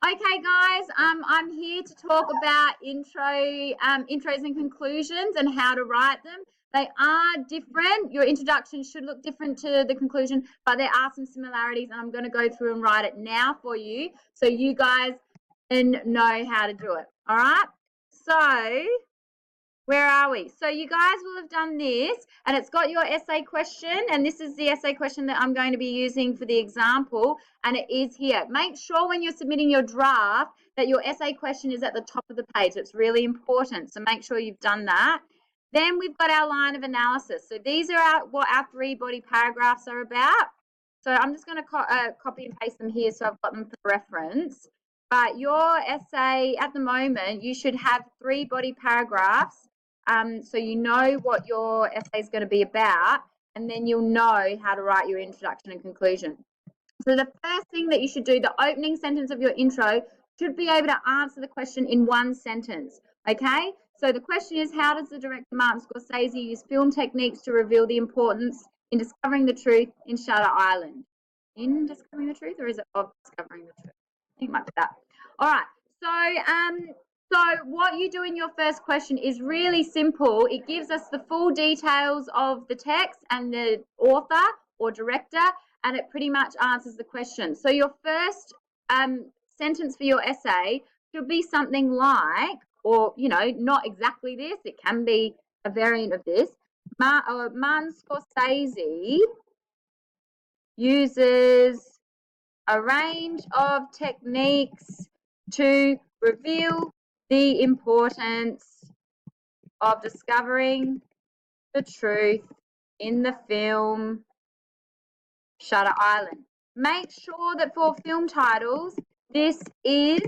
Okay, guys, I'm here to talk about intros and conclusions and how to write them. They are different. Your introduction should look different to the conclusion, but there are some similarities, and I'm going to go through and write it now for you so you guys can know how to do it. All right? So, where are we? So you guys will have done this, and it's got your essay question, and this is the essay question that I'm going to be using for the example, and it is here. Make sure when you're submitting your draft that your essay question is at the top of the page. It's really important, so make sure you've done that. Then we've got our line of analysis. So these are what our 3 body paragraphs are about. So I'm just going to copy and paste them here so I've got them for reference. But your essay at the moment, you should have 3 body paragraphs. So you know what your essay is going to be about, and then you'll know how to write your introduction and conclusion. So the first thing that you should do, the opening sentence of your intro should be able to answer the question in 1 sentence, okay? So the question is, how does the director Martin Scorsese use film techniques to reveal the importance in discovering the truth in Shutter Island? In discovering the truth, or is it of discovering the truth? I think it might be that. All right, so what you do in your first question is really simple. It gives us the full details of the text and the author or director, and it pretty much answers the question. So your first sentence for your essay should be something like, or, you know, not exactly this. It can be a variant of this. Martin Scorsese uses a range of techniques to reveal the importance of discovering the truth in the film Shutter Island. Make sure that for film titles, this is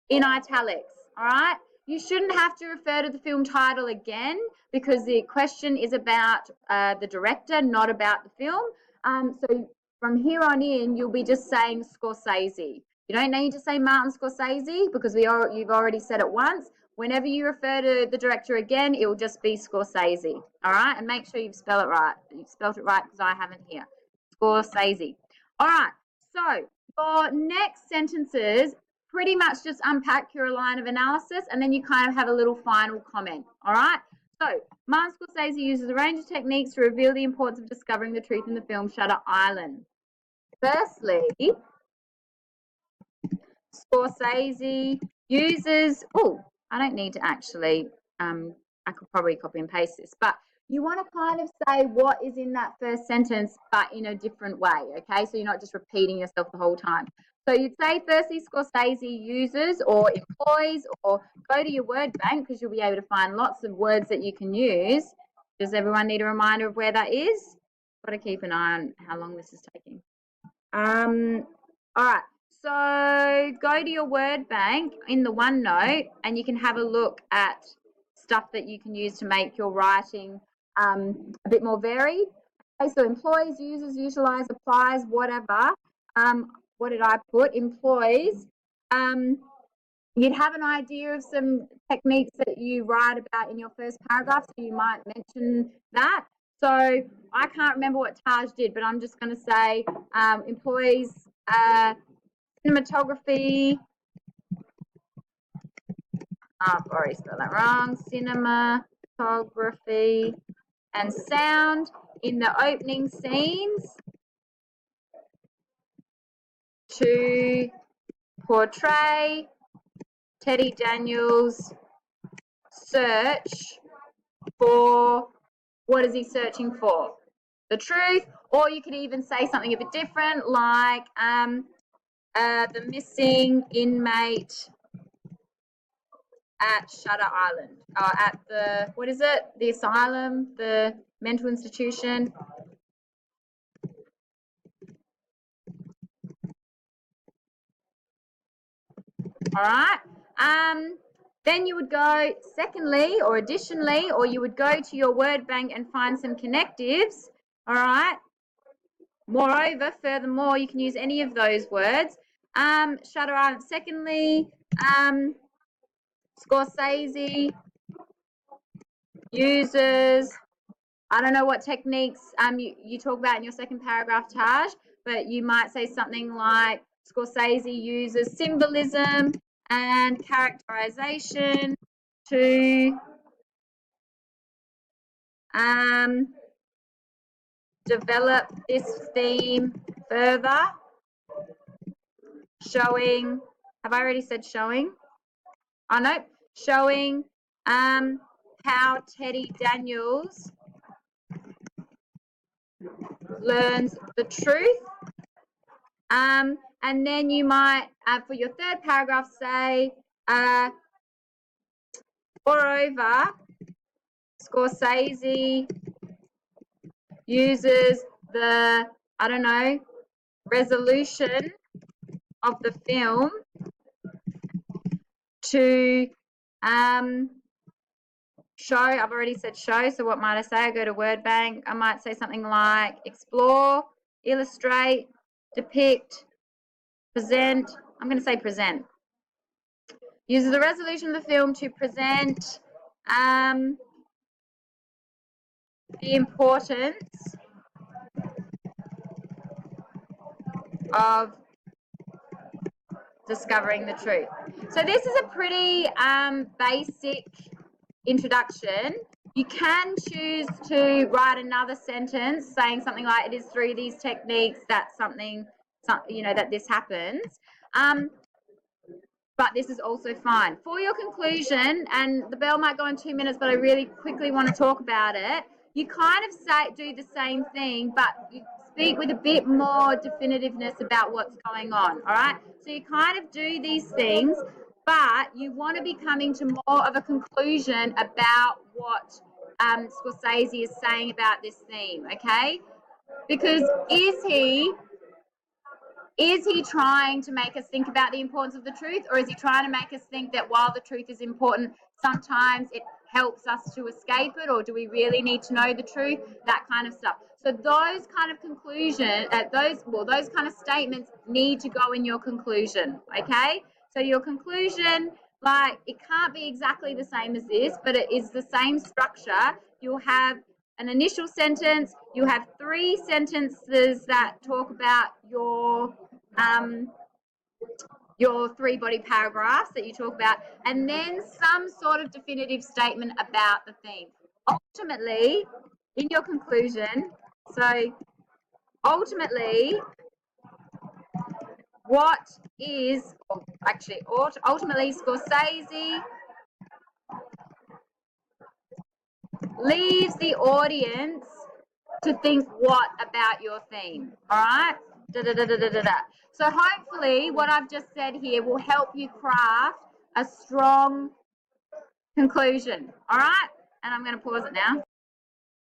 in italics, all right? You shouldn't have to refer to the film title again because the question is about the director, not about the film. So from here on in, you'll be just saying Scorsese. You don't need to say Martin Scorsese because you've already said it once. Whenever you refer to the director again, it will just be Scorsese, all right? And make sure you've spelled it right. You've spelled it right because I haven't here. Scorsese. All right, so your next sentences pretty much just unpack your line of analysis, and then you kind of have a little final comment, all right? So Martin Scorsese uses a range of techniques to reveal the importance of discovering the truth in the film Shutter Island. Firstly, Scorsese uses, I don't need to actually, I could probably copy and paste this, but you want to kind of say what is in that first sentence, but in a different way, okay? So you're not just repeating yourself the whole time. So you'd say, firstly, Scorsese uses or employs, or go to your word bank because you'll be able to find lots of words that you can use. Does everyone need a reminder of where that is? Got to keep an eye on how long this is taking. All right. So go to your word bank in the OneNote, and you can have a look at stuff that you can use to make your writing a bit more varied. Okay, so employs, uses, utilize, applies, whatever. What did I put? Employs. You'd have an idea of some techniques that you write about in your first paragraph, so you might mention that. So I can't remember what Taj did, but I'm just going to say employs cinematography. I've already spelled that wrong. Cinematography and sound in the opening scenes to portray Teddy Daniels' search for, what is he searching for? The truth. Or you could even say something a bit different, like the missing inmate at Shutter Island, at the, what is it? The asylum, the mental institution. All right. Then you would go secondly or additionally, or you would go to your word bank and find some connectives. All right. Moreover, furthermore, you can use any of those words. Shutter Island. Secondly, Scorsese uses, I don't know what techniques you talk about in your second paragraph, Taj, but you might say something like Scorsese uses symbolism and characterization to develop this theme further, showing, have I already said showing? Oh, no, showing how Teddy Daniels learns the truth. And then you might, for your third paragraph, say, moreover, Scorsese uses the, I don't know, resolution of the film to show, I've already said show, so what might I say? I go to Word Bank. I might say something like explore, illustrate, depict, present. I'm going to say present. Uses the resolution of the film to present the importance of discovering the truth. So this is a pretty basic introduction. You can choose to write another sentence saying something like, it is through these techniques that something, you know, that this happens. But this is also fine. For your conclusion, and the bell might go in 2 minutes, but I really quickly want to talk about it. You kind of do the same thing, but you speak with a bit more definitiveness about what's going on, all right? So you kind of do these things, but you want to be coming to more of a conclusion about what Scorsese is saying about this theme, okay? Because is he trying to make us think about the importance of the truth, or is he trying to make us think that while the truth is important, sometimes it helps us to escape it, or do we really need to know the truth? That kind of stuff. So those kind of conclusions, those kind of statements need to go in your conclusion, okay? So your conclusion, like, it can't be exactly the same as this, but it is the same structure. You'll have an initial sentence, you have 3 sentences that talk about your 3 body paragraphs that you talk about, and then some sort of definitive statement about the theme. Ultimately, in your conclusion, so ultimately, ultimately Scorsese leaves the audience to think what about your theme, all right? So hopefully what I've just said here will help you craft a strong conclusion, all right? And I'm going to pause it now.